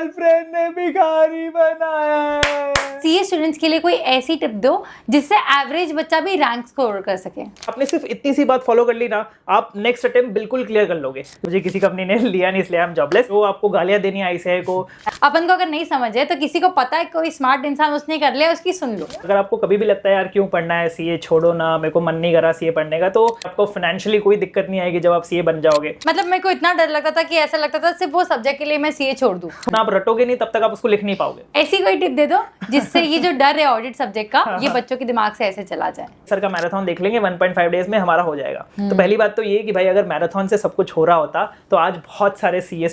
Girlfriend ने भिखारी बनाया है। सीए स्टूडेंट्स के लिए कोई ऐसी टिप दो जिससे एवरेज बच्चा भी रैंक स्कोर कर सके। आपने सिर्फ इतनी सी बात फॉलो कर ली ना, आप नेक्स्ट अटेम्प्ट बिल्कुल क्लियर कर लोगे। मुझे किसी कंपनी ने लिया नहीं इसलिए आई एम जॉबलेस। वो आपको गालियां देनी आईसीआई को। अपन को अगर नहीं समझ है तो किसी को पता है कोई स्मार्ट इंसान उसने कर लिया, उसकी सुन लो। अगर आपको कभी भी लगता है यार क्यों पढ़ना है, सीए छोड़ो ना, मेरे को मन नहीं करा सीए पढ़ने का, तो आपको फाइनेंशियली कोई दिक्कत नहीं आएगी जब आप सीए बन जाओगे। मतलब मेरे को इतना डर लगता था कि ऐसा लगता था सिर्फ वो सब्जेक्ट के लिए मैं सीए छोड़ दूं। ना आप रटोगे नहीं तब तक आप उसको लिख नहीं पाओगे। ऐसी कोई टिप दे दो जिससे ये जो डर है ऑडिट सब्जेक्ट का ये बच्चों के दिमाग से ऐसे चला जाए। सर का मैराथन देख लेंगे 1.5 डेज में हमारा हो जाएगा। तो पहली बात तो ये कि भाई अगर मैराथन से सब कुछ हो रहा होता तो आज बहुत सारे सीए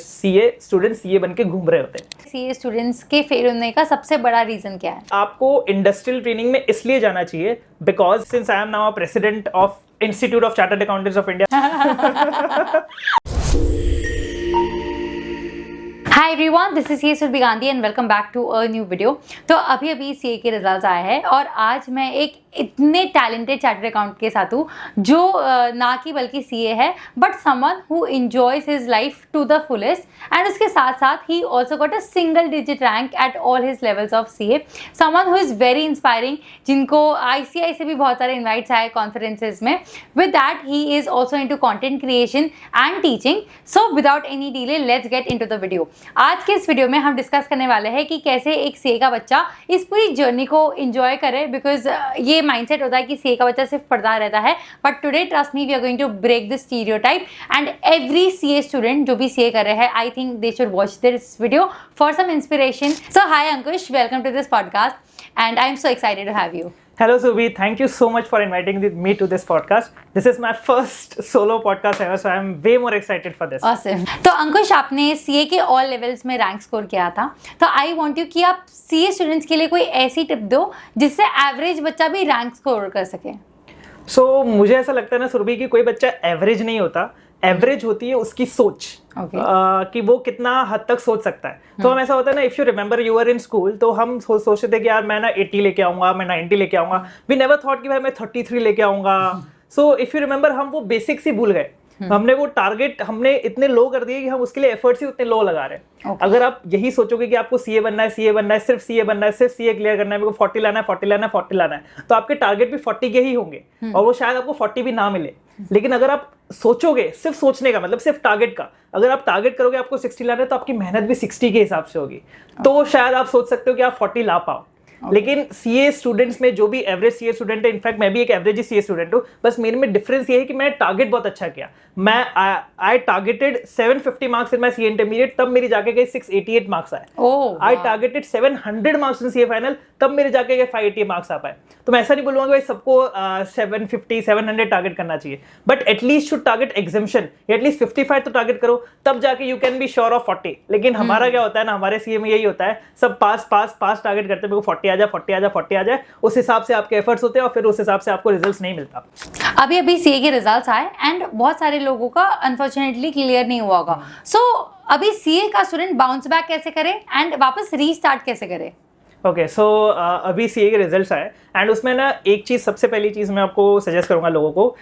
स्टूडेंट्स सीए बन के घूम रहे होते। सीए स्टूडेंट्स के फेल होने का सबसे बड़ा रीजन क्या है? आपको इंडस्ट्रियल ट्रेनिंग में इसलिए जाना चाहिए because since I am now president of Institute of Chartered Accountants of India. Hi everyone, this is Surabhi Gandhi and welcome back to a new video. तो अभी सीए के रिजल्ट्स आए हैं और आज मैं एक इतने टैलेंटेड चार्टर्ड अकाउंट के साथ हूँ जो ना कि बल्कि सीए है but someone who enjoys his life to the fullest and उसके साथ साथ ही also got a single digit rank at all his levels of CA. Someone who is very inspiring, जिनको आईसीआई से भी बहुत सारे इन्वाइट्स आए कॉन्फ्रेंसेज में। With that he is also into content creation and teaching. So without any delay let's get into the video. आज के इस वीडियो में हम डिस्कस करने वाले हैं कि कैसे एक सीए का बच्चा इस पूरी जर्नी को एंजॉय करे, बिकॉज ये माइंडसेट होता है कि सीए का बच्चा सिर्फ पढ़ता रहता है। But today trust me we are going to break the stereotype and every CA student जो भी सीए कर रहे हैं I think they should watch this video for some inspiration. So hi Ankush, welcome to this podcast and I am so excited to have you. Hello Subi, thank you so much for inviting me to this podcast. This is my first solo podcast ever, so I am way more excited for this. Awesome. तो अंकुश, आपने CA के all levels में rank score किया था, तो I want you कि आप CA students के लिए कोई ऐसी टिप दो जिससे एवरेज बच्चा भी रैंक स्कोर कर सके। मुझे ऐसा लगता है ना सुरभि कि कोई बच्चा एवरेज नहीं होता, एवरेज होती है उसकी सोच। कि वो कितना हद तक सोच सकता है। तो हम ऐसा होता है ना, if you remember you are in school, तो हम सोचते थे कि यार मैं ना 80 लेके आऊंगा, मैं 90 लेके आऊंगा। वी नेवर थॉट कि भाई मैं 33 लेके आऊंगा। सो इफ यू रिमेंबर हम वो बेसिक्स ही भूल गए। हमने वो टारगेट हमने इतने लो कर दिए कि हम उसके लिए एफर्ट्स ही उतने लो लगा रहे हैं। अगर आप यही सोचोगे कि आपको सीए बनना है, सीए बनना है, सिर्फ सीए बनना है, सिर्फ सीए क्लियर करना है, मेरे को 40 लाना है, 40 लाना है, 40 लाना है, तो आपके टारगेट भी 40 के ही होंगे और वो शायद आपको 40 भी ना मिले। लेकिन अगर आप सोचोगे, सिर्फ सोचने का मतलब सिर्फ टारगेट का, अगर आप टारगेट करोगे आपको 60 लाना है तो आपकी मेहनत भी 60 के हिसाब से होगी। तो शायद आप सोच सकते हो कि आप 40 ला पाओ। लेकिन सीए स्टूडेंट्स में जो भी एवरेज सीए स्टूडेंट है, इनफैक्ट मैं भी एक एवरेज सीए स्टूडेंट हूँ, बस मेरे में डिफरेंस ये है कि मैंने टारगेट बहुत अच्छा किया। मैं I targeted 750 marks in my CA intermediate, तब मेरी जाके गए 688 मार्क्स आए। I targeted 700 marks in CA final, तब मेरे जाके गए 580 मार्क्स आ पाए। तो मैं ऐसा नहीं बोलूंगा कि भाई सबको 750 700 टारगेट करना चाहिए, but at least should target exemption, at least 55 तो टारगेट करो, तब जाके you can be sure of 40। लेकिन हमारा क्या होता है ना, हमारे सीए में यही होता है, सब पास टारगेट करते हैं, 40 आ जाए, 40 आ जाए, 40 आ जाए। उस हिसाब से आपके एफर्ट्स होते हैं और फिर उस हिसाब से आपको रिजल्ट्स नहीं मिलता। अभी सीए के रिजल्ट्स आए एंड बहुत सारे लोगों का अनफॉर्चुनेटली क्लियर नहीं हुआ होगा। सो अभी सीए का स्टूडेंट बाउंस बैक कैसे करे एंड वापस रीस्टार्ट कैसे करे? ओके, सो अभी सीए के रिजल्ट्स आए एंड उसमें ना एक चीज, सबसे पहली चीज मैं आपको सजेस्ट करूंगा लोगों को,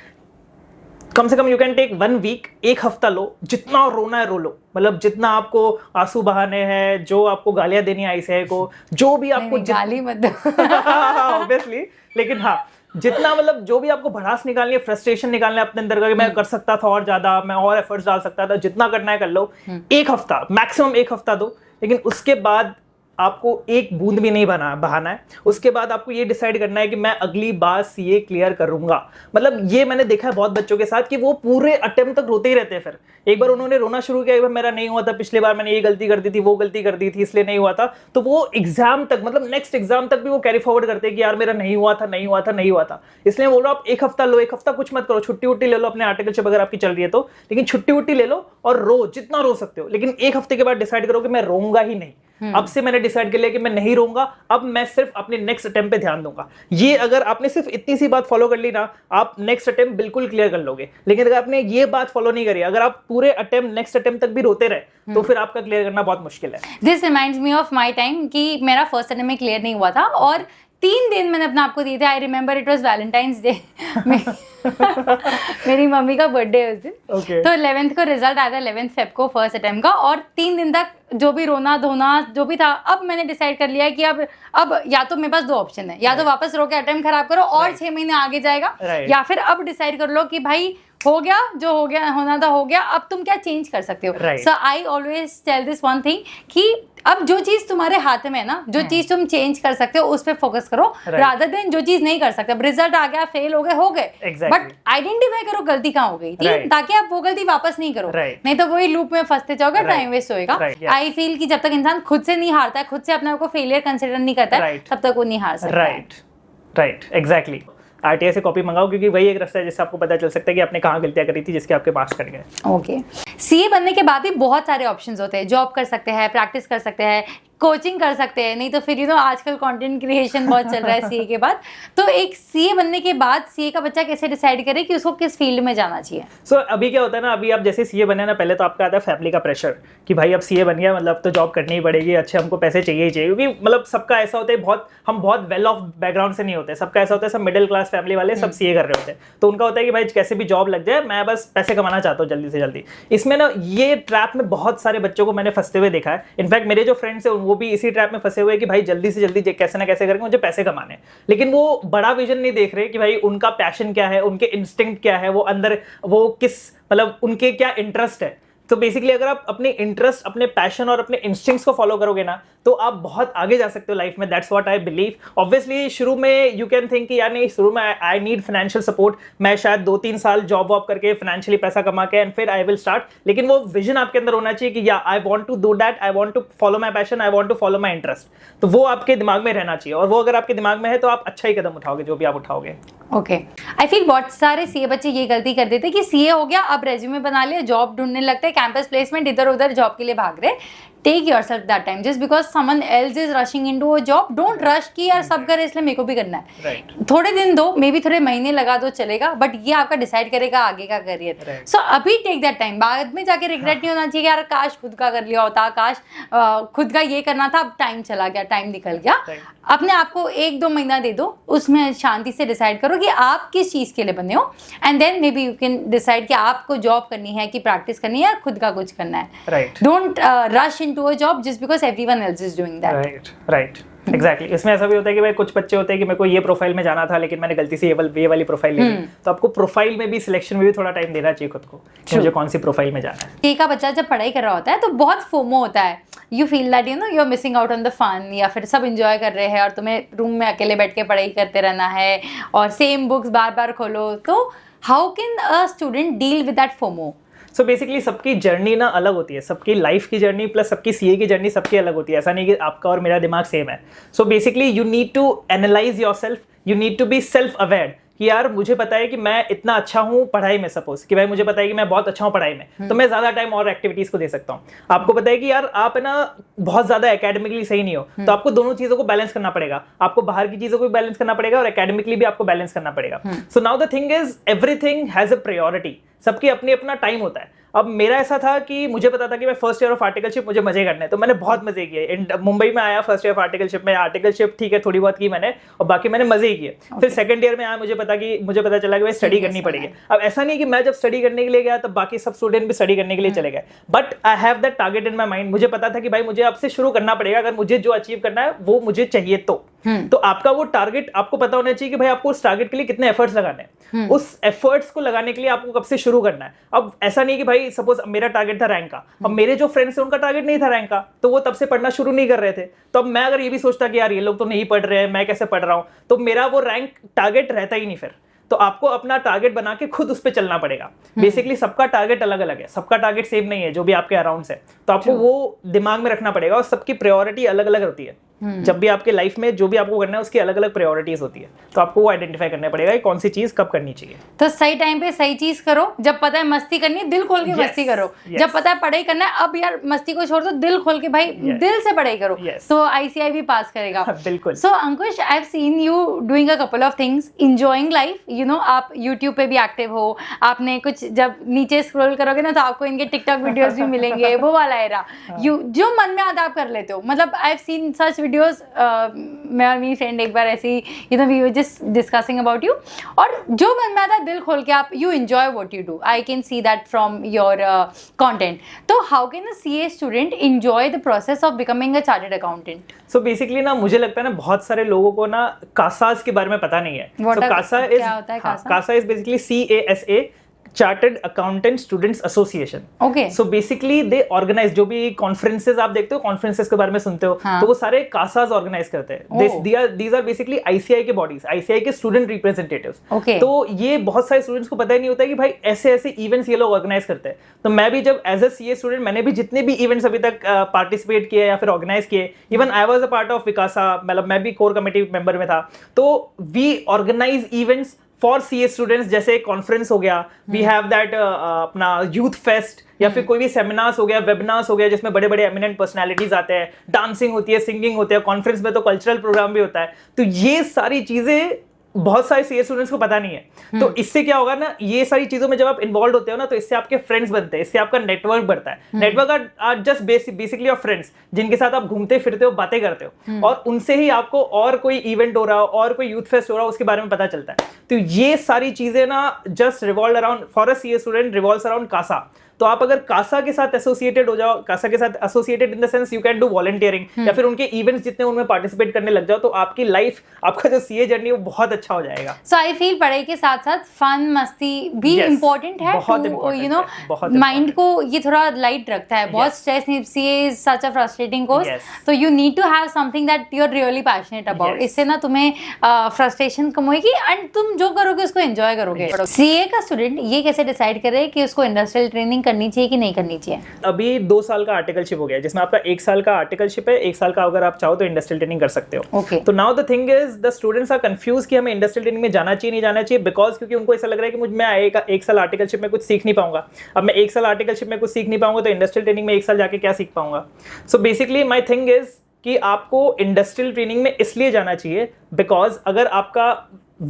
कम से कम यू कैन टेक 1 वीक, एक हफ्ता लो, जितना रोना है रो लो। मतलब जितना आपको आंसू बहाने हैं, जो आपको गालियां देनी है आईसीआई को, जो भी आपको गाली मत दो ऑब्वियसली, लेकिन हाँ जितना मतलब जो भी आपको भड़ास निकालनी है, फ्रस्ट्रेशन निकालना है अपने अंदर का कि मैं कर सकता था और ज्यादा, मैं और एफर्ट्स डाल सकता था, जितना करना है कर लो। एक हफ्ता, मैक्सिमम एक हफ्ता दो, लेकिन उसके बाद आपको एक बूंद भी नहीं बहाना है। उसके बाद आपको ये डिसाइड करना है कि मैं अगली बार सीए क्लियर करूंगा। मतलब ये मैंने देखा है बहुत बच्चों के साथ कि वो पूरे अटेम्प्ट तक रोते ही रहते हैं। फिर एक बार उन्होंने रोना शुरू किया, एक बार मेरा नहीं हुआ था, पिछली बार मैंने ये गलती कर दी थी, वो गलती कर दी थी, इसलिए नहीं हुआ था, तो वो एग्जाम तक, मतलब नेक्स्ट एग्जाम तक भी वो कैरी फॉरवर्ड करते हैं कि यार मेरा नहीं हुआ था, नहीं हुआ था, नहीं हुआ था। इसलिए बोल रहा हूं, आप एक हफ्ता लो, एक हफ्ता कुछ मत करो, छुट्टी उट्टी ले लो, अपने आर्टिकलशिप अगर आपकी चल रही है तो, लेकिन छुट्टी उट्टी ले लो और रो, जितना रो सकते हो। लेकिन एक हफ्ते के बाद डिसाइड करो कि मैं रोऊंगा ही नहीं। अब से मैंने डिसाइड कर लिया कि मैं नहीं रोऊंगा, अब मैं सिर्फ अपने नेक्स्ट अटेम्प्ट पे ध्यान दूंगा। ये अगर आपने सिर्फ इतनी सी बात फॉलो कर ली ना, आप नेक्स्ट अटेम्प्ट बिल्कुल क्लियर कर लोगे। लेकिन अगर आपने ये बात फॉलो नहीं करी, अगर आप पूरे अटेम्प्ट नेक्स्ट अटेम्प्ट तक भी रोते रहे, तो फिर आपका क्लियर करना बहुत मुश्किल है। This reminds me of my time कि मेरा फर्स्ट अटेम्प्ट में क्लियर नहीं हुआ था और 3 दिन मैंने अपने आप को दिए थे। I remember it was Valentine's day, मेरी मम्मी का बर्थडे है उस दिन। तो 11th को रिजल्ट आया था, 11th फेब को फर्स्ट अटेम्प्ट का, और 3 दिन तक जो भी रोना धोना जो भी था, अब मैंने डिसाइड कर लिया है कि अब या तो मेरे पास 2 ऑप्शन है, या तो वापस रो के अटेम्प्ट खराब करो और 6 महीने आगे जाएगा, या फिर अब डिसाइड कर लो कि भाई हो गया, जो हो गया होना था हो गया, अब तुम क्या चेंज कर सकते हो। So I always tell this one thing कि अब जो चीज तुम्हारे हाथ में है ना, जो चीज तुम चेंज कर सकते हो उस पर फोकस करो, रादर देन जो चीज नहीं कर सकते। अब रिजल्ट आ गया, फेल हो गए, बट आइडेंटिफाई करो गलती कहाँ हो गई थी, ताकि आप वो गलती वापस नहीं करो, नहीं तो वही लूप में फंसते जाओगे, टाइम वेस्ट होएगा। आई फील कि जब तक इंसान खुद से नहीं हारता है, खुद से अपने आप को फेलियर कंसिडर नहीं करता है, तब तक वो नहीं हार सकता। Right, exactly. आरटीआई से कॉपी मंगाओ, क्योंकि वही एक रास्ता है जिससे आपको पता चल सकता है कि आपने कहाँ गलतियां करी थी जिसके आपके मार्क्स कट गए। ओके, सीए बनने के बाद भी बहुत सारे ऑप्शंस होते हैं। जॉब कर सकते हैं, प्रैक्टिस कर सकते हैं, कोचिंग कर सकते हैं, नहीं तो फिर आजकल कंटेंट क्रिएशन बहुत चल रहा है सीए के बाद। तो एक सीए बनने के बाद सीए का बच्चा कैसे डिसाइड करे कि उसको किस फील्ड में जाना चाहिए? अभी क्या होता है ना, अभी आप जैसे सीए बने ना, पहले तो आपका आता है फैमिली का प्रेशर कि भाई अब सीए बन गया मतलब तो जॉब करनी ही पड़ेगी, अच्छे हमको पैसे चाहिए ही चाहिए, क्योंकि मतलब सबका ऐसा होता है, हम बहुत वेल ऑफ बैकग्राउंड से नहीं होते, सबका ऐसा होता है, सब मिडिल क्लास फैमिली वाले सब सीए कर रहे होते हैं, तो उनका होता है कि भाई कैसे भी जॉब लग जाए, मैं बस पैसे कमाना चाहता हूँ जल्दी से जल्दी। इसमें ना ये ट्रैप में बहुत सारे बच्चों को मैंने फंसते हुए देखा है। इनफैक्ट मेरे जो फ्रेंड्स हैं वो भी इसी ट्रैप में फंसे हुए कि भाई जल्दी से जल्दी कैसे ना कैसे करके मुझे पैसे कमाने, लेकिन वो बड़ा विजन नहीं देख रहे कि भाई उनका पैशन क्या है, उनके इंस्टिंक्ट क्या है, वो अंदर वो किस मतलब उनके क्या इंटरेस्ट है। तो बेसिकली अगर आप अपने इंटरेस्ट, अपने पैशन और अपने इंस्टिंक्ट्स को फॉलो करोगे ना, तो आप बहुत आगे जा सकते हो लाइफ में। That's what I believe. Obviously शुरू में यू कैन थिंक कि यार नहीं, शुरू में आई नीड फाइनेंशियल सपोर्ट, मैं शायद 2-3 साल जॉब वॉब करके फाइनेंशियली पैसा कमा के एंड फिर आई विल स्टार्ट, लेकिन वो विजन आपके अंदर होना चाहिए कि या I want to do that, I want to follow my passion, I want to follow my interest. तो वो आपके दिमाग में रहना चाहिए, और वो अगर आपके दिमाग में है तो आप अच्छा ही कदम उठाओगे जो भी आप उठाओगे। ओके, आई फील बहुत सारे सीए बच्चे ये गलती कर देते कि सीए हो गया, अब रेज्यूमे बना लिया, जॉब ढूंढने लगते हैं, कैंपस प्लेसमेंट इधर उधर जॉब के लिए भाग रहे। Take yourself that time, just because someone else is rushing into a job, don't rush कि यार सब करे इसलिए मेरे को भी करना है। थोड़े दिन दो, मे बी थोड़े महीने लगा दो चलेगा, बट ये आपका डिसाइड करेगा आगे का करियर। सो अभी टेक दैट टाइम, बाद में जाके रिग्रेट नहीं होना चाहिए यार काश खुद का कर लिया होता, काश खुद का ये करना था, अब टाइम चला गया, टाइम निकल गया। अपने आप को 1-2 महीना दे दो, उसमें शांति से डिसाइड करो कि आप किस चीज के लिए बने हो, and then may be you can decide कि आपको जॉब करनी है कि प्रैक्टिस करनी है, खुद का कुछ करना है। Don't rush into a job just because everyone else is doing that. Right, exactly. इसमें ऐसा भी होता है कि भाई कुछ बच्चे होते हैं कि मेरे को ये प्रोफाइल में जाना था लेकिन मैंने गलती से ये वाली प्रोफाइल ले ली, तो आपको प्रोफाइल में भी, सिलेक्शन में भी थोड़ा टाइम देना चाहिए खुद को कि मुझे कौन सी प्रोफाइल में जाना है। सीए का बच्चा जब पढ़ाई कर रहा होता है तो बहुत फोमो होता है, you feel that you are missing out on the fun, या फिर सब एंजॉय कर रहे हैं और तुम्हें रूम में अकेले बैठ के पढ़ाई करते रहना है और सेम बुक्स बार बार खोलो। तो how can a student deal with that FOMO? So basically सबकी जर्नी ना अलग होती है, सबकी लाइफ की जर्नी प्लस सबकी सीए की जर्नी सबकी अलग होती है। ऐसा नहीं कि आपका और मेरा दिमाग सेम है। So basically you need to analyse yourself, you need to be self aware कि यार मुझे पता है कि मैं इतना अच्छा हूँ पढ़ाई में, सपोज कि भाई मुझे पता है कि मैं बहुत अच्छा हूँ पढ़ाई में, तो मैं ज्यादा टाइम और एक्टिविटीज को दे सकता हूँ। आपको पता है कि यार आप है ना बहुत ज्यादा एकेडमिकली सही नहीं हो, तो आपको दोनों चीजों को बैलेंस करना पड़ेगा, आपको बाहर की चीजों को भी बैलेंस करना पड़ेगा और एकेडमिकली भी आपको बैलेंस करना पड़ेगा। So now the thing is everything has a priority, सबकी अपनी अपना टाइम होता है। अब मेरा ऐसा था कि मुझे पता था कि मैं फर्स्ट ईयर ऑफ आर्टिकलशिप मुझे मजे करने हैं, तो मैंने बहुत मजे किए। मुंबई में आया फर्स्ट ईयर ऑफ आर्टिकलशिप में, आर्टिकलशिप ठीक है थोड़ी बहुत की मैंने और बाकी मैंने मजे ही किए। फिर सेकंड ईयर में आया, मुझे पता चला कि भाई स्टडी करनी पड़ेगी। अब ऐसा नहीं कि मैं जब स्टडी करने के लिए गया तब बाकी सब स्टूडेंट भी स्टडी करने के लिए चले गए, but I have that target in my mind. मुझे पता था कि भाई मुझे अब से शुरू करना पड़ेगा, अगर मुझे जो अचीव करना है वो मुझे चाहिए तो आपका वो टारगेट आपको पता होना चाहिए कि भाई आपको उस टारगेट के लिए कितने एफर्ट्स लगाने हैं। उस एफर्ट्स को लगाने के लिए आपको कब से शुरू करना है। अब ऐसा नहीं कि भाई सपोज मेरा टारगेट था रैंक का, अब मेरे जो फ्रेंड्स हैं उनका टारगेट नहीं था रैंक का, तो वो तब से पढ़ना शुरू नहीं कर रहे थे। तो अब मैं अगर ये भी सोचता कि यार ये लोग तो नहीं पढ़ रहे हैं, मैं कैसे पढ़ रहा हूं, तो मेरा वो रैंक टारगेट रहता ही नहीं। फिर तो आपको अपना टारगेट बना के खुद उस पर चलना पड़ेगा। बेसिकली सबका टारगेट अलग अलग है, सबका टारगेट सेम नहीं है जो भी आपके अराउंड है, तो आपको वो दिमाग में रखना पड़ेगा। और सबकी प्रायोरिटी अलग अलग होती है। जब भी आपके लाइफ में जो भी आपको करना है उसकी अलग अलग प्रायोरिटीज होती है, तो आपको वो आइडेंटिफाई करना पड़ेगा कि कौन सी चीज कब करनी चाहिए। तो सही टाइम पे सही चीज करो, जब पता है मस्ती करनी है दिल खोल के मस्ती करो, जब पता है पढ़ाई करना है अब यार मस्ती को छोड़ दो, दिल खोल के भाई दिल से पढ़ाई करो, तो आईसीआई भी पास करेगा। बिल्कुल। So Ankush, I have seen you doing a couple of things, enjoying life, you know, आप यूट्यूब पे भी एक्टिव हो, आपने कुछ जब नीचे स्क्रॉल करोगे ना तो आपको इनके टिकटॉक वीडियोस भी मिलेंगे, वो वाला एरा, जो मन में आता आप कर लेते हो। मतलब I have seen such videos मैं और मेरी फ्रेंड एक बार ऐसी we were just discussing about you, और जो मन में आता है दिल खोल के आप you enjoy what you do, I can see that from your content. तो how can a CA student enjoy the process of becoming a chartered accountant? So basically ना मुझे लगता है ना बहुत सारे लोगों को ना कासास के बारे में पता नहीं है. CASA is basically CASA, chartered accountant students association. Okay. So basically they organise, जो भी कॉन्फ्रेंसेस आप देखते हो, कॉन्फ्रेंसेस के बारे में सुनते हो, तो वो सारे कासास ऑर्गेनाइज करते हैं. दीज आर बेसिकली ICI के बॉडीज, ICI के स्टूडेंट रिप्रेजेंटेटिव्स. तो ये बहुत सारे स्टूडेंट्स को पता ही नहीं होता कि भाई ऐसे ऐसे इवेंट्स ये लोग ऑर्गेनाइज करते हैं. तो मैं भी जब एज अ CA स्टूडेंट, मैंने भी जितने भी इवेंट्स अभी तक पार्टिसिपेट किए या फिर ऑर्गेनाइज किए, even I was a part of विकासा, मतलब मैं भी कोर कमेटी मेंबर में था. तो we organise events for CA students, जैसे कॉन्फ्रेंस हो गया, वी हैव दैट अपना यूथ फेस्ट, या फिर कोई भी सेमिनार्स हो गया, वेबिनार्स हो गया, जिसमें बड़े बड़े एमिनेंट पर्सनालिटीज आते हैं, डांसिंग होती है, सिंगिंग होती है, कॉन्फ्रेंस में तो कल्चरल प्रोग्राम भी होता है. तो ये सारी चीजें बहुत सारे CA स्टूडेंट्स को पता नहीं है. तो इससे क्या होगा ना, ये सारी चीजों में जब आप इन्वॉल्व होते हो ना, तो इससे आपके फ्रेंड्स बनते हैं, इससे आपका नेटवर्क बढ़ता है. Network are just basically your friends, जिनके साथ आप घूमते फिरते हो, बातें करते हो, और उनसे ही आपको और कोई इवेंट हो रहा हो और कोई यूथ फेस्ट हो रहा हो उसके बारे में पता चलता है. तो ये सारी चीजें ना just revolve around, for a CA student revolves around CASA. तो आप अगर कासा के साथ एसोसिएटेड हो जाओ, कासा के साथ associated in the sense you can do volunteering, या फिर उनके इवेंट्स जितने उनमें पार्टिसिपेट करने लग जाओ, तो आपकी लाइफ, आपका जो CA जर्नी वो बहुत अच्छा हो जाएगा. सो आई फील पढ़ाई के साथ साथ फन मस्ती भी इम्पोर्टेंट है, टू यू नो माइंड को ये थोड़ा लाइट रखता है. बहुत stress, CA is such a frustrating course, तो you need to have something that you are really passionate about. इससे ना तुम्हें फ्रस्ट्रेशन कम होगी एंड तुम जो करोगे उसको एंजॉय करोगे. CA का स्टूडेंट ये कैसे डिसाइड करे कि उसको इंडस्ट्रियल ट्रेनिंग करनी चाहिए कि नहीं करनी चाहिए? अभी 2 साल का आर्टिकलशिप हो गया, जिसमें आपका 1 साल का आर्टिकलशिप है, 1 साल का अगर आप चाहो तो इंडस्ट्रियल ट्रेनिंग कर सकते हो. तो now the thing is the students are confuse कि हमें इंडस्ट्रियल ट्रेनिंग में जाना चाहिए नहीं जाना चाहिए, बिकॉज क्योंकि उनको ऐसा लग रहा है कि मुझ में 1 साल आर्टिकलशिप में कुछ सीख नहीं पाऊंगा. अब मैं 1 साल आर्टिकलशिप में कुछ सीख नहीं पाऊंगा तो इंडस्ट्रियल ट्रेनिंग में 1 साल जाके क्या सीख पाऊंगा. So basically my thing is कि आपको इंडस्ट्रियल ट्रेनिंग में इसलिए जाना चाहिए बिकॉज अगर आपका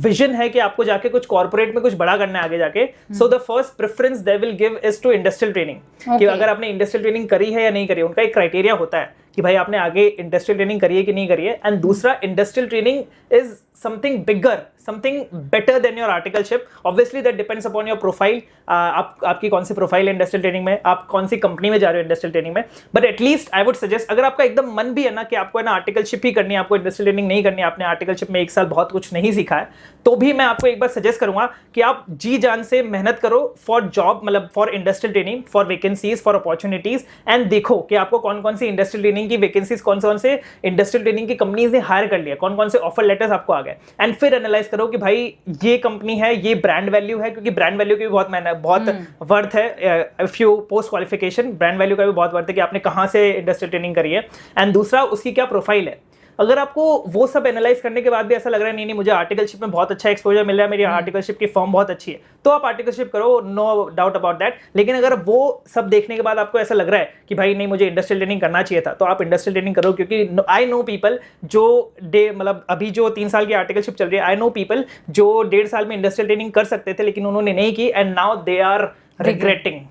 विजन है कि आपको जाके कुछ कॉर्पोरेट में कुछ बड़ा करना है आगे जाके, so the first preference they will give is to industrial training. कि अगर आपने इंडस्ट्रियल ट्रेनिंग करी है या नहीं करी है, उनका एक क्राइटेरिया होता है कि भाई आपने आगे इंडस्ट्रियल ट्रेनिंग करी है कि नहीं करी है. एंड दूसरा, industrial training is something bigger, something better than your articleship. Obviously that depends upon your profile, आपकी कौन सी प्रोफाइल है इंडस्ट्रियल ट्रेनिंग में, आप कौन सी कंपनी में जा रहे हो इंडस्ट्रियल ट्रेनिंग में. But at least I would suggest, अगर आपका एकदम मन भी है ना कि आपको है ना आर्टिकलशिप ही करनी है, आपको इंडस्ट्रियल ट्रेनिंग नहीं करनी है, आपने आर्टिकलशिप में 1 साल बहुत कुछ नहीं सीखा है, तो भी मैं आपको एक बार सजेस्ट करूंगा कि आप जी जान से मेहनत करो फॉर जॉब, मतलब for industrial training, for vacancies, for opportunities, and देखो कि आपको कौन कौन सी इंडस्ट्रियल ट्रेनिंग की वैकेंसीज, कौन से इंडस्ट्रियल ट्रेनिंग की कंपनीज ने हायर कर लिया, कौन कौन से ऑफर लेटर्स आपको आ गए. एंड फिर एनालाइज करो कि भाई ये कंपनी है, ये ब्रांड वैल्यू है, क्योंकि ब्रांड वैल्यू की भी बहुत वर्थ है. If you post qualification, brand value का भी बहुत वर्थ है कि आपने कहां से इंडस्ट्रियल ट्रेनिंग करी है. एंड दूसरा, उसकी क्या प्रोफाइल है. अगर आपको वो सब एनालाइज करने के बाद भी ऐसा लग रहा है नहीं मुझे आर्टिकलशिप में बहुत अच्छा एक्सपोजर मिल रहा है, मेरी आर्टिकलशिप की फॉर्म बहुत अच्छी है, तो आप आर्टिकलशिप करो, नो डाउट अबाउट दैट. लेकिन अगर वो सब देखने के बाद आपको ऐसा लग रहा है कि भाई नहीं मुझे इंडस्ट्रियल ट्रेनिंग करना चाहिए था, तो आप इंडस्ट्रियल ट्रेनिंग करो. क्योंकि आई नो पीपल जो मतलब अभी जो 3 साल की आर्टिकलशिप चल रही है, आई नो पीपल जो 1.5 साल में इंडस्ट्रियल ट्रेनिंग कर सकते थे लेकिन उन्होंने नहीं की, and now they are regretting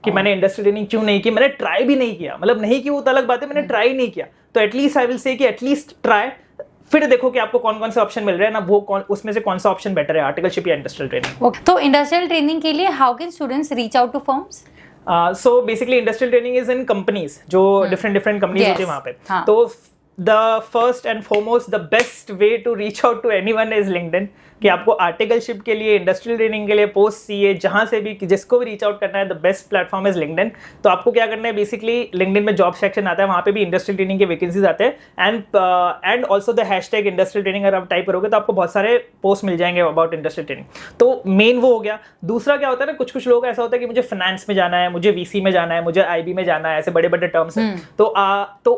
कि मैंने इंडस्ट्रियल ट्रेनिंग क्यों नहीं की, मैंने ट्राई भी नहीं किया. मतलब नहीं की वो तो अलग बात है, मैंने ट्राई नहीं किया. तो एटलीस्ट आई विल से कि एटलीस्ट ट्राई, फिर देखो कि आपको कौन कौन से ऑप्शन मिल रहे हैं ना, वो उसमें से कौन सा ऑप्शन बेटर है, आर्टिकलशिप या इंडस्ट्रियल ट्रेनिंग. तो इंडस्ट्रियल ट्रेनिंग के लिए how can students reach out to firms? So basically industrial training is in companies, जो डिफरेंट कंपनीज होती है वहां पे. तो the first and foremost the best way to reach out to anyone is LinkedIn. कि आपको आर्टिकलशिप के लिए, इंडस्ट्रियल ट्रेनिंग के लिए, पोस्ट CA, जहां से भी जिसको भी रीच आउट करना है, the best platform is LinkedIn. तो आपको क्या करना है, बेसिकली लिंक्डइन में जॉब सेक्शन आता है, वहां पे भी इंडस्ट्रियल ट्रेनिंग के वैकेंसीज आते हैं. And also the hashtag industrial training अगर आप टाइप करोगे तो आपको बहुत सारे पोस्ट मिल जाएंगे अबाउट इंडस्ट्रियल ट्रेनिंग. तो मेन वो हो गया. दूसरा क्या होता है ना, कुछ लोग ऐसा होता है कि मुझे फाइनेंस में जाना है, मुझे VC में जाना है, मुझे IB में जाना है, ऐसे बड़े बड़े टर्म्स हैं. तो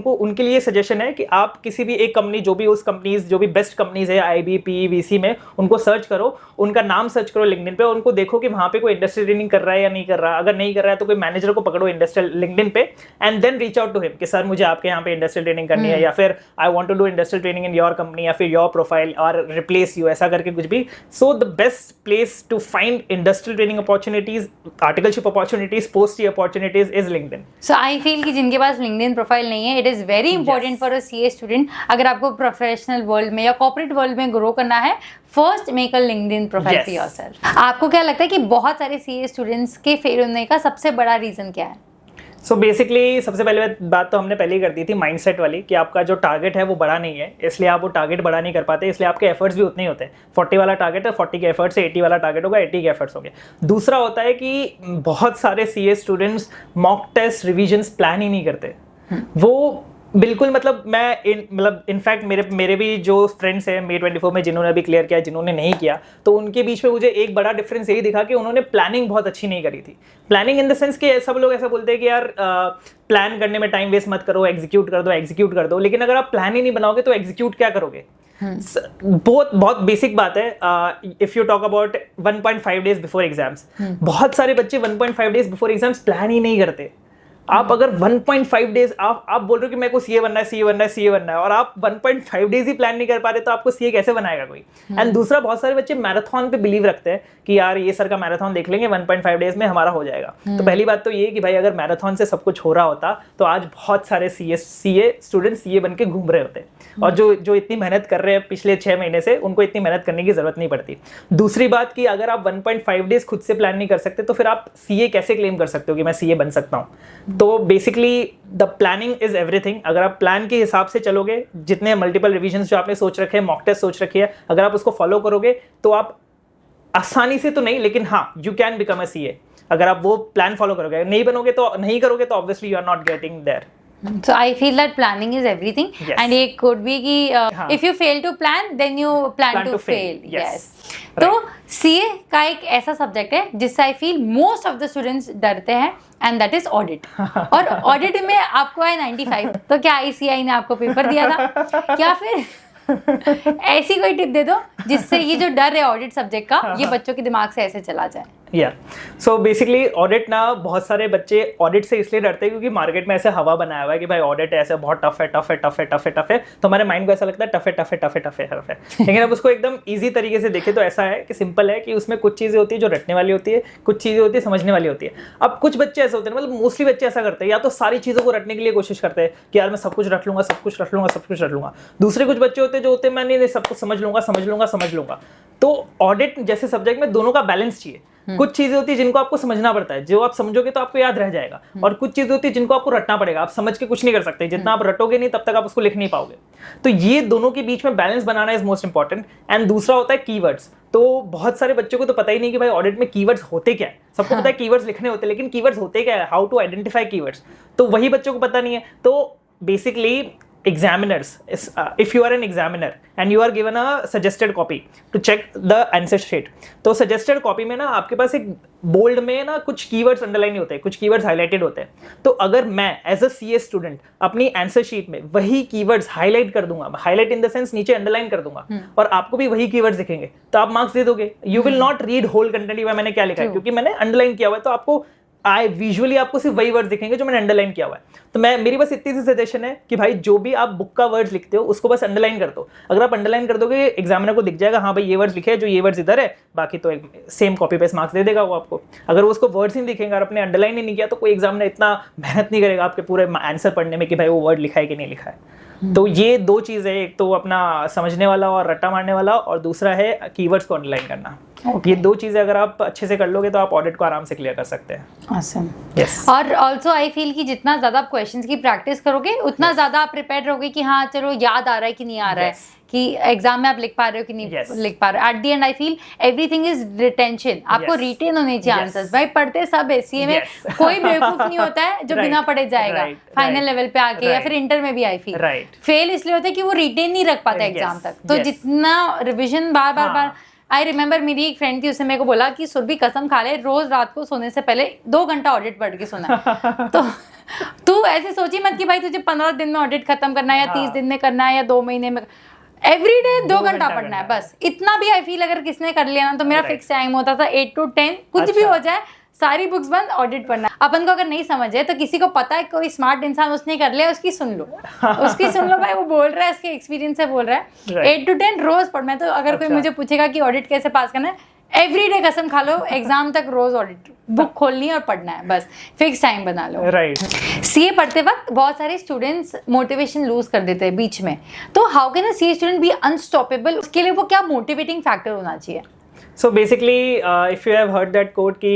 उनके लिए सजेशन है कि आप किसी भी एक कंपनी, जो भी बेस्ट कंपनीज है IB, PE, VC में, उनको सर्च करो, उनका नाम सर्च करो लिंक्डइन पे, और उनको देखो कि वहां पे कोई इंडस्ट्रियल ट्रेनिंग कर रहा है या नहीं कर रहा. अगर नहीं कर रहा है तो कोई मैनेजर को पकड़ो इंडस्ट्रियल लिंक्डइन पे, and then reach out to him कि सर मुझे आपके यहाँ पे इंडस्ट्रियल ट्रेनिंग करनी है, या फिर I want to do industrial training in your company, या फिर योर प्रोफाइल, और रिप्लेस यू, ऐसा करके कुछ भी. So the best place to find industrial training opportunities, articleship opportunities, post opportunities is LinkedIn. So I feel कि जिनके पास लिंक्डइन प्रोफाइल नहीं है, it is very important important for a CA student अगर आपको प्रोफेशनल वर्ल्ड में या corporate world में ग्रो करना है? First make a LinkedIn profile for yourself. आपको क्या लगता है कि बहुत सारे सीए स्टूडेंट्स के फेल होने का सबसे बड़ा रीजन क्या है? सो बेसिकली सबसे पहले बात तो हमने पहले ही कर दी थी, माइंडसेट वाली, कि आपका जो टारगेट है वो बड़ा नहीं है, इसलिए आप वो टारगेट बड़ा नहीं कर पाते, इसलिए आपके एफर्ट्स भी उतने ही होते हैं। 40 वाला टारगेट है, 40 के एफर्ट्स से 80 वाला टारगेट होगा, 80 के एफर्ट्स होंगे। दूसरा होता है कि बहुत सारे CA students mock test revisions plan ही नहीं करते। वो बिल्कुल मतलब इनफैक्ट मेरे भी जो फ्रेंड्स हैं May 24 में जिन्होंने अभी क्लियर किया, जिन्होंने नहीं किया, तो उनके बीच में मुझे एक बड़ा डिफरेंस यही दिखा कि उन्होंने प्लानिंग बहुत अच्छी नहीं करी थी। प्लानिंग इन द सेंस कि सब लोग ऐसा बोलते हैं कि यार प्लान करने में टाइम वेस्ट मत करो, एग्जीक्यूट कर दो, लेकिन अगर आप प्लान ही नहीं बनाओगे तो एग्जीक्यूट क्या करोगे? बहुत बेसिक बात है। If you talk about 1.5 days before exams, बहुत सारे बच्चे 1.5 डेज बिफोर एग्जाम्स प्लान ही नहीं करते। आप अगर 1.5 डेज आप बोल रहे हो कि मेरे को सीए बनना है और आप 1.5 डेज ही प्लान नहीं कर पा रहे, तो आपको सीए कैसे बनाएगा कोई? एंड दूसरा, बहुत सारे बच्चे मैराथन पे बिलीव रखते हैं कि यार ये सर का मैराथन देख लेंगे, 1.5 डेज में हमारा हो जाएगा। तो पहली बात तो ये कि भाई अगर मैराथन से सब कुछ हो रहा होता तो आज बहुत सारे सीए स्टूडेंट सीए बन के घूम रहे होते, और जो इतनी मेहनत कर रहे हैं पिछले 6 महीने से, उनको इतनी मेहनत करने की जरूरत नहीं पड़ती। दूसरी बात कि अगर आप 1.5 डेज खुद से प्लान नहीं कर सकते तो फिर आप सीए कैसे क्लेम कर सकते हो कि मैं सीए बन सकता हूँ? तो basically the planning is everything. अगर आप प्लान के हिसाब से चलोगे, जितने मल्टीपल रिविजन्स जो आपने सोच रखे हैं, मॉक टेस्ट सोच रखी है, अगर आप उसको फॉलो करोगे तो आप आसानी से तो नहीं, लेकिन हाँ, you can become a CA. अगर आप वो प्लान फॉलो करोगे, नहीं करोगे तो obviously you are not getting there. So I feel that planning is everything. Yes. And it could be कि if you fail to plan, then you plan to fail. Yes. तो CA का एक ऐसा subject है जिससे I feel most of the students डरते हैं, and that is audit. और audit में आपको आए 95, तो क्या ICI ने आपको पेपर दिया था? क्या फिर ऐसी कोई टिप दे दो जिससे ये जो डर है ऑडिट सब्जेक्ट का, ये बच्चों के दिमाग से ऐसे चला जाए? सो बेसिकली ऑडिट ना, बहुत सारे बच्चे ऑडिट से इसलिए डरते हैं क्योंकि मार्केट में ऐसे हवा बनाया हुआ है कि भाई ऑडिट ऐसे बहुत टफ है, तो हमारे माइंड को ऐसा लगता है टफ है। लेकिन अब उसको एकदम इजी तरीके से देखें तो ऐसा है कि सिंपल है कि उसमें कुछ चीजें होती है जो रटने वाली होती है, कुछ चीजें होती है समझने वाली होती है। अब कुछ बच्चे ऐसे होते हैं, मतलब मोस्टली बच्चे ऐसा करते हैं, या तो सारी चीजों को रटने के लिए कोशिश करते हैं कि यार मैं सब कुछ रट लूंगा। दूसरे कुछ बच्चे होते हैं जो होते हैं मैं नहीं सब कुछ समझ लूंगा। तो ऑडिट जैसे सब्जेक्ट में दोनों का बैलेंस चाहिए। कुछ चीजें होती है जिनको आपको समझना पड़ता है, जो आप समझोगे तो आपको याद रह जाएगा, और कुछ चीजें होती है जिनको आपको रटना पड़ेगा। आप समझ के कुछ नहीं कर सकते, जितना आप रटोगे नहीं तब तक आप उसको लिख नहीं पाओगे। तो ये दोनों के बीच में balance banana is most important. And दूसरा होता है कीवर्ड्स। तो बहुत सारे बच्चों को तो पता ही नहीं कि भाई ऑडिट में कीवर्ड्स होते क्या है। सबको पता है कीवर्ड्स लिखने होते हैं, लेकिन कीवर्ड्स होते क्या है, हाउ टू आइडेंटिफाई कीवर्ड्स, तो वही बच्चों को पता नहीं है। तो basically examiners, if you are an examiner and you are given a suggested copy to check the answer sheet, तो suggested copy में ना आपके पास एक बोल्ड में ना कुछ कीवर्ड्स अंडरलाइन होते हैं, कुछ कीवर्ड्स हाईलाइटेड होते हैं। तो अगर मैं एज अ सीए स्टूडेंट अपनी आंसर शीट में वही कीवर्ड्स हाईलाइट कर दूंगा, हाईलाइट इन द सेंस नीचे अंडरलाइन कर दूंगा, और आपको भी वही कीवर्ड्स दिखेंगे, तो आप मार्क्स दे दोगे। You will not read whole content मैंने क्या लिखा है, क्योंकि मैंने अंडरलाइन किया हुआ है, तो आपको विजुअली आपको सिर्फ वही वर्ड दिखेंगे जो मैंने अंडरलाइन किया हुआ है। तो मेरी बस इतनी सी सजेशन है कि भाई जो भी आप बुक का वर्ड्स लिखते हो उसको बस अंडरलाइन कर दो। अगर आप अंडरलाइन कर दोगे, एग्जामिनर को दिख जाएगा हाँ भाई ये वर्ड्स लिखे हैं, जो ये वर्ड्स इधर है, बाकी तो सेम कॉपी पेस्ट मार्क्स दे देगा वो आपको। अगर वो उसको वर्ड्स ही दिखेंगे और आपने अंडरलाइन ही नहीं किया, तो कोई एग्जामिनर इतना मेहनत नहीं करेगा आपके पूरे आंसर पढ़ने में कि भाई वो वर्ड लिखा है कि नहीं लिखा है। तो ये दो चीज है, एक तो अपना समझने वाला और रट्टा मारने वाला, और दूसरा है कीवर्ड्स को अंडरलाइन करना। ये दो चीजें अगर आप अच्छे से कर लोगे तो आप ऑडिट को आराम से क्लियर कर सकते हैं। awesome. Yes. और ऑल्सो आई फील कि जितना ज्यादा आप क्वेश्चंस की प्रैक्टिस करोगे उतना ज्यादा आप प्रिपेयर रहोगे कि हाँ चलो याद आ रहा है कि नहीं आ रहा है, कि एग्जाम में आप लिख पा रहे हो कि नहीं लिख पा रहे हो। At the and I feel everything is retention. आपको रिटेन होने चाहिए आंसर्स। भाई पढ़ते सब है, सीए में कोई बेवकूफ नहीं होता है जो बिना पढ़े जाएगा फाइनल लेवल पे आके, या फिर इंटर में भी आई फील फेल इसलिए होता है कि वो रिटेन नहीं रख पाता एग्जाम तक। तो जितना रिविजन बार आई रिमेंबर, मेरी एक फ्रेंड थी, उसने मेरे को बोला कि सुरभि कसम खा ले, रोज रात को सोने से पहले 2 घंटा ऑडिट पढ़ के सोना। तो तू ऐसे सोची मत कि भाई तुझे 15 दिन में ऑडिट खत्म करना है, या 30 दिन में करना है, या 2 महीने में। एवरीडे 2 घंटा पढ़ना है बस। इतना भी आई फील अगर किसने कर लिया ना, तो मेरा फिक्स टाइम होता था 8 to 10, कुछ भी हो जाए सारी बुक्स बंद, ऑडिट पढ़ना। अपन को अगर नहीं समझ है तो किसी को पता है, कोई स्मार्ट इंसान उसने कर लिया, उसकी सुन लो भाई वो बोल रहा है, इसके एक्सपीरियंस से बोल रहा है। 8 to 10 रोज पढ़ना है। तो अगर कोई मुझे पूछेगा कि ऑडिट कैसे पास करना है, एवरीडे कसम खा लो, एग्जाम तक रोज ऑडिट बुक खोलनी है और पढ़ना है, बस फिक्स टाइम बना लो। राइट। सीए पढ़ते वक्त बहुत सारे स्टूडेंट्स मोटिवेशन लूज कर देते हैं बीच में, तो how can a CA student be unstoppable? उसके लिए वो क्या मोटिवेटिंग फैक्टर होना चाहिए? So basically, if you have heard that quote कि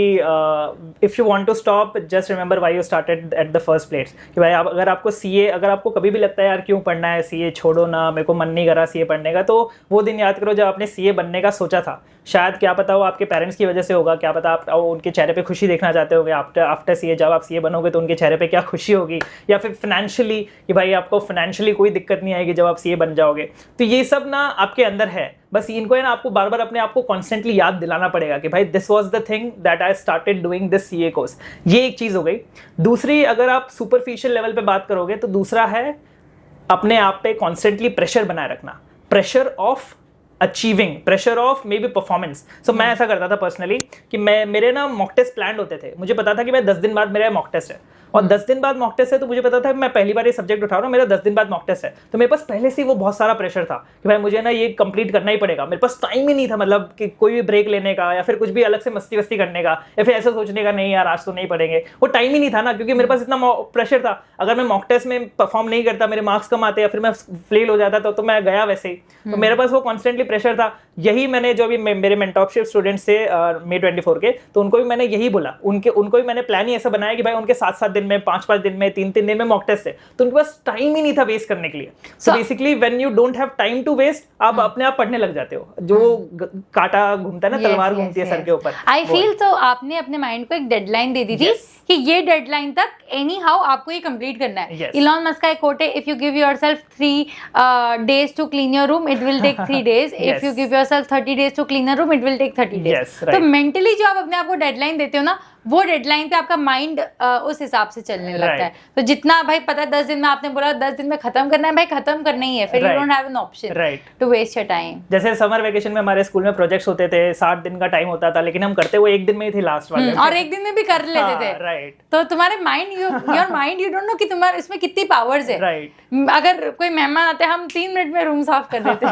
if you want to stop, just remember why you started at the first place. कि भाई अगर आपको CA, अगर आपको कभी भी लगता है यार क्यों पढ़ना है CA, छोड़ो ना, मेरे को मन नहीं करा CA पढ़ने का, तो वो दिन याद करो जब आपने CA बनने का सोचा था। शायद क्या पता वो आपके पेरेंट्स की वजह से होगा, क्या पता आप उनके चेहरे पे खुशी देखना चाहते होगे आफ्टर CA, जब आप CA बनोगे तो उनके चेहरे पे क्या खुशी होगी, या फिर फाइनेंशियली कि भाई आपको फाइनेंशियली कोई दिक्कत नहीं आएगी जब आप CA बन जाओगे। तो ये सब ना आपके अंदर है, बस इनको है ना आपको बार बार अपने आप को कॉन्स्टेंटली याद दिलाना पड़ेगा कि भाई this was the thing that I started doing this CA course. ये एक चीज़ हो गई। दूसरी, अगर आप सुपरफिशियल लेवल पे बात करोगे तो दूसरा है अपने आप पे कॉन्स्टेंटली प्रेशर बनाए रखना, pressure of achieving, pressure of maybe performance. So मैं ऐसा करता था पर्सनली कि मेरे ना मॉक टेस्ट प्लान होते थे। मुझे पता था कि मैं 10 दिन बाद मेरा मॉक टेस्ट है, और 10 दिन बाद मॉक टेस्ट है, तो मुझे पता था कि मैं पहली बार ये सब्जेक्ट उठा रहा हूँ, मेरा 10 दिन बाद मॉक टेस्ट है, तो मेरे पास पहले से ही वो बहुत सारा प्रेशर था कि भाई मुझे ना ये कंप्लीट करना ही पड़ेगा। मेरे पास टाइम ही नहीं था, मतलब कि कोई भी ब्रेक लेने का या फिर कुछ भी अलग से मस्ती वस्ती करने का, या फिर ऐसा सोचने का नहीं यार आज तो नहीं पढ़ेंगे, वो टाइम ही नहीं था ना, क्योंकि मेरे पास इतना प्रेशर था। अगर मैं मॉक टेस्ट में परफॉर्म नहीं करता, मेरे मार्क्स कम आते या फिर मैं फेल हो जाता तो मैं गया वैसे ही। तो मेरे पास वो कॉन्स्टेंटली प्रेशर था। यही मैंने जो भी मेरे मेंटरशिप स्टूडेंट्स थे May 24 के, तो उनको भी मैंने यही बोला, उनको भी मैंने प्लान ही ऐसा बनाया कि भाई उनके 7-7 दिन में, 5-5 दिन में, 3-3 दिन में मॉक टेस्ट है, तो उनके पास टाइम ही नहीं था वेस्ट करने के लिए। So basically when you don't have time to waste, आप अपने आप पढ़ने लग जाते हो। जो कांटा घूमता है ना, तलवार घूमती है सर के ऊपर। आई फील तो आपने अपने माइंड को एक डेडलाइन दे दी थी कि ये डेडलाइन तक एनी हाउ आपको ये कंप्लीट करना है। इलॉन मस्क का एक कोट है, if you give yourself 3 days to clean your room, it will take 3 days। If you give yourself 30 days to clean your room, it will take 30 days। तो mentally जो आप अपने आप को डेडलाइन देते हो ना, वो डेडलाइन पे आपका माइंड उस हिसाब से चलने लगता है। तो जितना भाई पता है 10 दिन में, आपने बोला 10 दिन में खत्म करना है, भाई खत्म करना ही है, फिर you don't have an option to waste your time. जैसे समर वेकेशन में हमारे स्कूल में प्रोजेक्ट्स होते थे, 60 दिन का टाइम होता था, लेकिन हम करते वो एक दिन में ही थे लास्ट वाले, और एक दिन में भी कर लेते थे। राइट। तो तुम्हारे mind, your mind, you don't know कि तुम्हारे इसमें कितनी पावर्स है। राइट। अगर कोई मेहमान आते, हम 3 मिनट में रूम साफ कर देते।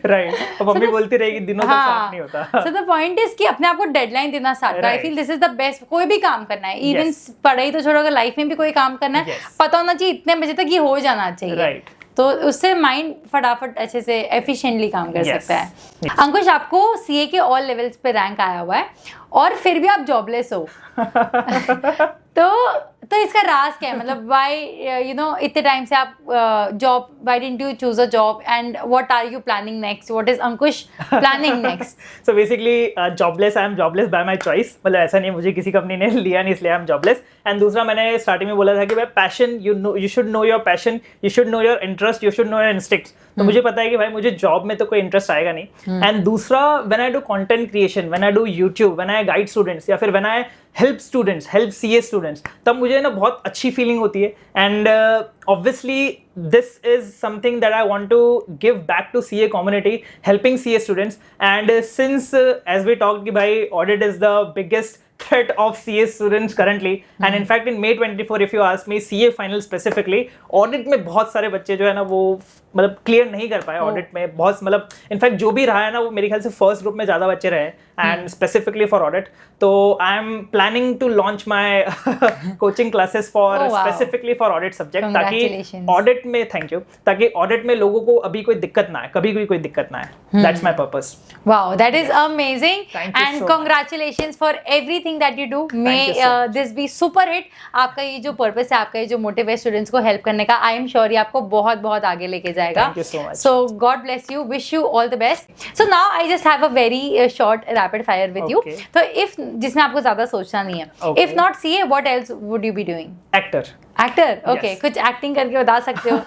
राइट। मम्मी बोलती रहेगी दिनों तक साफ नहीं होता। सो द पॉइंट इज कि अपने आप को डेडलाइन देना स्टार्ट करो। I feel this is the best. कोई भी काम करना है, इवन पढ़ाई तो छोड़ो, अगर लाइफ में भी कोई काम करना है, पता होना चाहिए इतने बजे तक ये हो जाना चाहिए। राइट। तो उससे माइंड फटाफट अच्छे से एफिशिएंटली काम कर सकता है। अंकुश, आपको सीए के ऑल लेवल्स पे रैंक आया हुआ है और फिर भी आप जॉबलेस हो। तो इसका राज क्या है? मतलब व्हाई यू नो इतने टाइम से आप job, why didn't you choose a job, and what are you planning next? What is Ankush planning next? So basically jobless, I am jobless by my choice. मतलब ऐसा नहीं मुझे किसी कंपनी ने लिया नहीं इसलिए आई एम जॉबलेस। एंड दूसरा, मैंने स्टार्टिंग में बोला था कि भाई passion, you should know your passion, you should know your interest, you should know your instincts. तो मुझे पता है कि भाई मुझे जॉब में तो कोई इंटरेस्ट आएगा नहीं। एंड दूसरा, when I do content creation, when I do YouTube, when I guide students या फिर when I help students, help CA students, तब मुझे ना बहुत अच्छी फीलिंग होती है। And obviously this is something that I want to give back to CA community, helping CA students. And since as we talked कि भाई audit is the biggest threat of CA students currently, and in fact in May 24 if you ask me, CA final specifically, audit में बहुत सारे बच्चे जो है ना वो मतलब क्लियर नहीं कर पाए ऑडिट में। बहुत मतलब इनफैक्ट जो भी रहा है ना, वो मेरे ख्याल से फर्स्ट ग्रुप में ज़्यादा बच्चे रहे, एंड स्पेसिफिकली फॉर ऑडिट। तो I am planning to launch my coaching classes for specifically for audit subject, ताकि ऑडिट में, थैंक यू, ताकि ऑडिट में लोगों को अभी कोई दिक्कत ना आए, कभी कोई दिक्कत ना आए। That's my purpose. Wow, that is amazing, and congratulations for everything that you do. May this be super hit. आपका ये जो पर्पस है, आपका ये जो मोटिव है स्टूडेंट्स को हेल्प करने का, आई एम श्योर ये आपको बहुत बहुत आगे लेके जाएगा। Thank you so much. So God bless you. Wish you all the best. So now I just have a very short rapid fire with you. तो if जिसमें आपको ज़्यादा सोचना नहीं है, if not CA, what else would you be doing? Actor. Actor? Okay. कुछ acting करके बता सकते हो?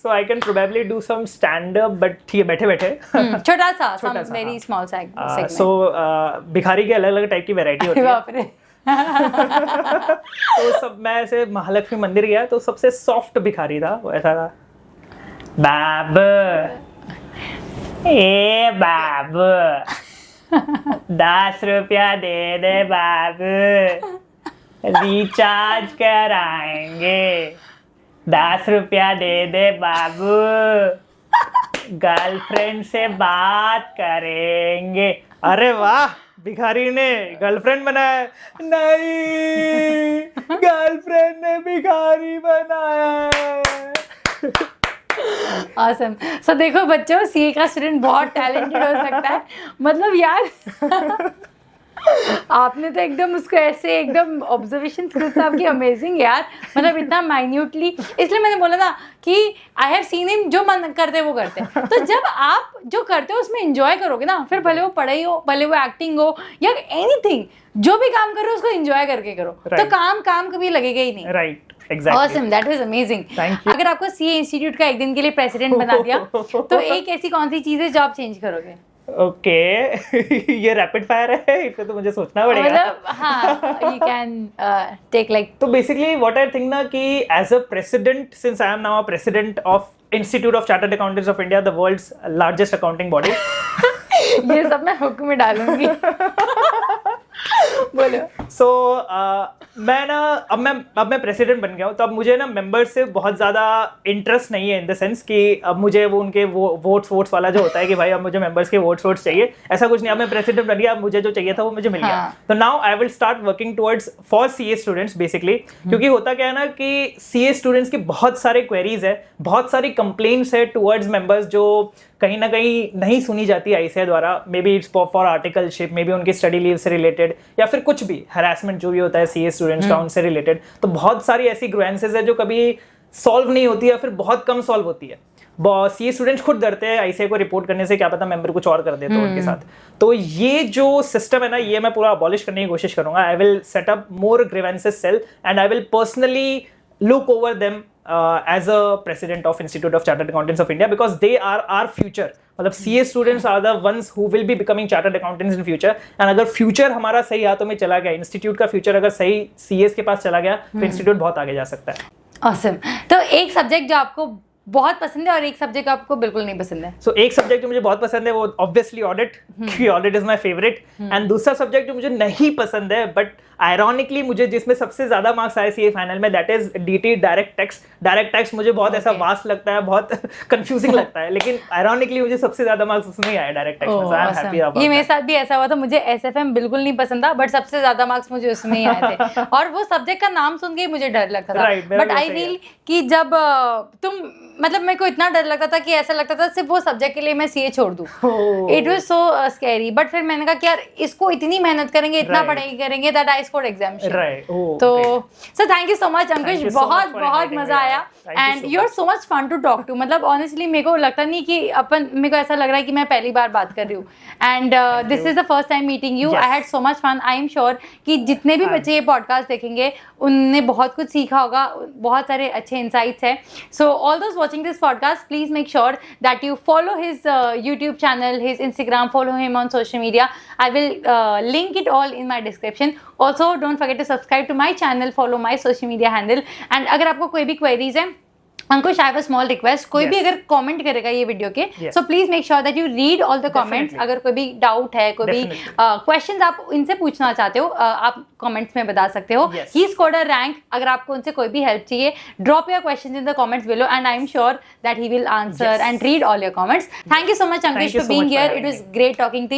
So I can probably do some stand-up, but ठीक है बैठे-बैठे। छोटा सा, some very small segment. So भिखारी के अलग-अलग टाइप की वैरायटी होती है। बाप रे। तो सब, मैं ऐसे महालक्ष्मी मंदिर गया तो सबसे सॉफ्ट भिखारी था, वो ऐसा था, बाबू, ए बाबू, 10 रुपया दे दे बाबू, रिचार्ज कराएंगे, 10 रुपया दे दे बाबू, गर्लफ्रेंड से बात करेंगे। अरे वाह, भिखारी ने गर्लफ्रेंड बनाया। नहीं, गर्लफ्रेंड ने भिखारी बनाया। awesome. So देखो बच्चों, सीए का स्टूडेंट बहुत टैलेंटेड हो सकता है। मतलब यार आपने तो एकदम उसको ऐसे एकदम ऑब्जर्वेशन स्किल्स आपकी अमेजिंग यार, मतलब इतना माइन्यूटली। इसलिए मैंने बोला ना कि आई हैव सीन हिम, जो मन करते वो करते हैं। तो जब आप जो करते हो उसमें एंजॉय करोगे ना, फिर भले वो पढ़ाई हो, भले वो एक्टिंग हो या एनीथिंग, जो भी काम करो उसको एंजॉय करके करो। तो काम कभी लगेगा ही नहीं। Right, Exactly. Awesome, that was amazing. Thank you. अगर आपको सीए इंस्टीट्यूट का एक दिन के लिए प्रेसिडेंट बना दिया तो एक ऐसी कौन सी चीज है जो आप चेंज करोगे? ओके ये रैपिड फायर है, इसमें तो मुझे सोचना पड़ेगा। मतलब हाँ, you can take like। तो बेसिकली व्हाट आई थिंक ना कि as a president, since I am now a president of Institute of Chartered Accountants of India, the world's largest accounting body. ये सब मैं हुक्म में डालूंगी। बोलो। सो मैं ना अब मैं प्रेसिडेंट बन गया हूँ, तो अब मुझे ना मेंबर्स से बहुत ज़्यादा इंटरेस्ट नहीं है, इन द सेंस कि अब मुझे वो उनके वोट्स वाला जो होता है कि भाई अब मुझे मेंबर्स के वोट्स चाहिए, ऐसा कुछ नहीं। अब मैं प्रेसिडेंट बन गया, अब मुझे जो चाहिए था वो मुझे मिल गया। तो now I will start working towards for CA students basically, क्योंकि होता क्या है ना कि सीए स्टूडेंट्स की बहुत सारे क्वेरीज है, बहुत सारी कंप्लेंट्स है टुवर्ड्स मेंबर्स जो कहीं ना कहीं नहीं सुनी जाती आईसीए द्वारा। May be it's for articleship, may be उनकी स्टडी लीव से रिलेटेड, या फिर कुछ भी हरासमेंट जो भी होता है सीए स्टूडेंट्स का उनसे रिलेटेड। तो बहुत सारी ऐसी ग्रीवेंसेस है जो कभी सॉल्व नहीं होती है, फिर बहुत कम सॉल्व होती है। सीए स्टूडेंट्स खुद डरते हैं आईसीए को रिपोर्ट करने से, क्या पता मेंबर कुछ और कर दे तो उनके साथ। तो ये जो सिस्टम है ना, ये मैं पूरा अबॉलिश करने की कोशिश करूंगा। I will set up more grievances cell and I will personally look over them as a president of Institute of Chartered Accountants of India, because they are our future. मतलब CA students are the ones who will be becoming chartered accountants in future. And अगर future हमारा सही हाथों में चला गया, institute का future अगर सही CAs के पास चला गया, तो इंस्टीट्यूट बहुत आगे जा सकता है। Awesome. तो एक सब्जेक्ट जो आपको बहुत पसंद है और एक सब्जेक्ट आपको बिल्कुल नहीं पसंद है। So, एक सब्जेक्ट जो मुझे बहुत पसंद है वो ऑब्वियसली ऑडिट, क्योंकि audit is my favourite. And दूसरा सब्जेक्ट जो मुझे नहीं पसंद है, बट आयरॉनिकली मुझे जिसमें सबसे ज्यादा मार्क्स आए सीए फाइनल में, that is DT, direct tax. Direct tax मुझे बहुत ऐसा वास्ट लगता है, बहुत कंफ्यूजिंग लगता है, लेकिन आयरॉनिकली मुझे सबसे ज्यादा मार्क्स उसमें ही आए, डायरेक्ट टैक्स में। So, I'm happy about ये मेरे साथ भी ऐसा हुआ था, मुझे एसएफएम बिल्कुल नहीं पसंद था, बट सबसे ज्यादा मार्क्स मुझे उसमें ही आए थे। और वो सब्जेक्ट का नाम सुन के मुझे डर लगता था। बट आई फील कि जब तुम, मतलब मेरे को इतना डर लगता था कि ऐसा लगता था सिर्फ वो सब्जेक्ट के लिए मैं सीए छोड़ दूं। It was so scary. But फिर मैंने कहा कि यार इसको इतनी मेहनत करेंगे, इतना पढ़ाई करेंगे, दैट आई स्कोर्ड एग्जामिनेशन। तो so thank you so much Ankush, बहुत मजा आया and you are so much fun to talk to. मतलब ऑनेस्टली मेरे को लगता नहीं कि मेरे को ऐसा लग रहा है कि मैं पहली बार बात कर रही हूँ, and this is the first time meeting you. I had so much fun. I am sure कि जितने भी बच्चे ये पॉडकास्ट देखेंगे उनने बहुत कुछ सीखा होगा, बहुत सारे अच्छे इंसाइट्स है। So all those watching this podcast, please make sure that you follow his YouTube channel, his Instagram, follow him on social media. I will link it all in my description. Also, don't forget to subscribe to my channel, follow my social media handle. And अगर आपको कोई भी queries है, Ankush, I have a small request, कोई भी अगर comment करेगा ये वीडियो के, so please make sure that you read all the comments. अगर कोई भी डाउट है, कोई भी क्वेश्चंस आप इनसे पूछना चाहते हो, आप कमेंट्स में बता सकते हो। He scored a rank. अगर आपको उनसे कोई भी हेल्प चाहिए, drop your questions in the comments below and I am sure that he will answer and read all your comments. Thank you so much Ankush for being here. It was great talking to you.